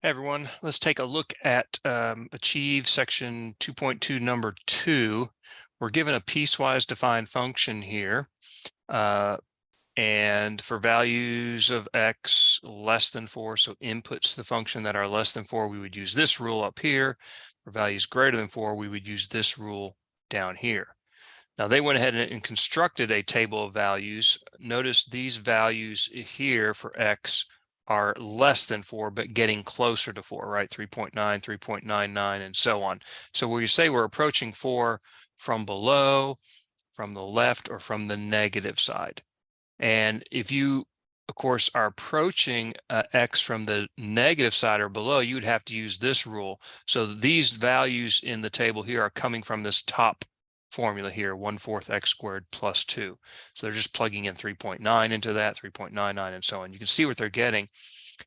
Hey everyone, let's take a look at Achieve section 2.2 number 2. We're given a piecewise defined function here. And for values of x less than 4, so inputs to the function that are less than 4, we would use this rule up here. For values greater than 4, we would use this rule down here. Now they went ahead and constructed a table of values. Notice these values here for x are less than 4, but getting closer to 4, right? 3.9, 3.99, and so on. So where you say we're approaching 4 from below, from the left, or from the negative side. And if you, of course, are approaching x from the negative side or below, you would have to use this rule. So these values in the table here are coming from this top formula here, 1/4 x squared plus 2. So they're just plugging in 3.9 into that, 3.99, and so on. You can see what they're getting.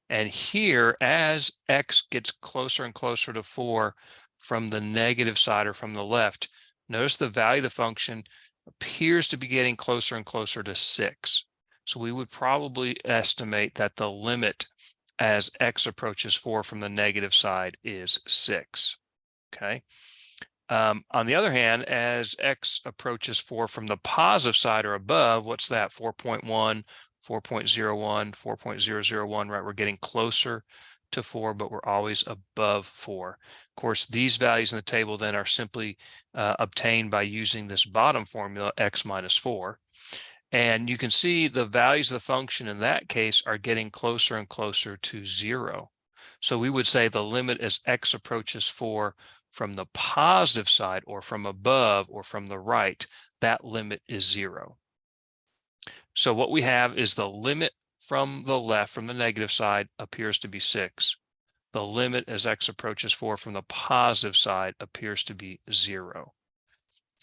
And here, as x gets closer and closer to 4 from the negative side or from the left, notice the value of the function appears to be getting closer and closer to 6. So we would probably estimate that the limit as x approaches 4 from the negative side is 6. Okay. On the other hand, as x approaches 4 from the positive side or above, what's that? 4.1, 4.01, 4.001, right? We're getting closer to 4, but we're always above 4. Of course, these values in the table then are simply obtained by using this bottom formula, x minus 4. And you can see the values of the function in that case are getting closer and closer to 0. So we would say the limit as x approaches 4 from the positive side or from above or from the right, that limit is 0. So what we have is the limit from the left, from the negative side, appears to be 6. The limit as x approaches 4 from the positive side appears to be 0.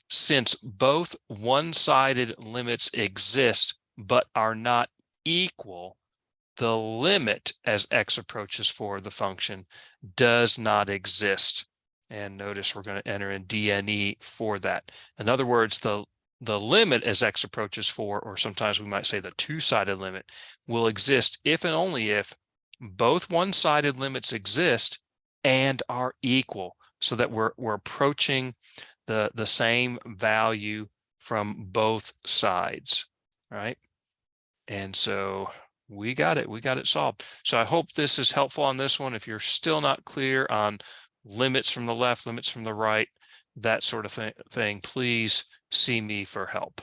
Since both one-sided limits exist but are not equal, the limit as x approaches 4 the function does not exist. And notice we're going to enter in DNE for that. In other words, the limit as x approaches 4, or sometimes we might say the two-sided limit, will exist if and only if both one-sided limits exist and are equal, so that we're approaching the same value from both sides, right? And so we got it solved. So I hope this is helpful on this one. If you're still not clear on limits from the left, limits from the right, that sort of thing, please see me for help.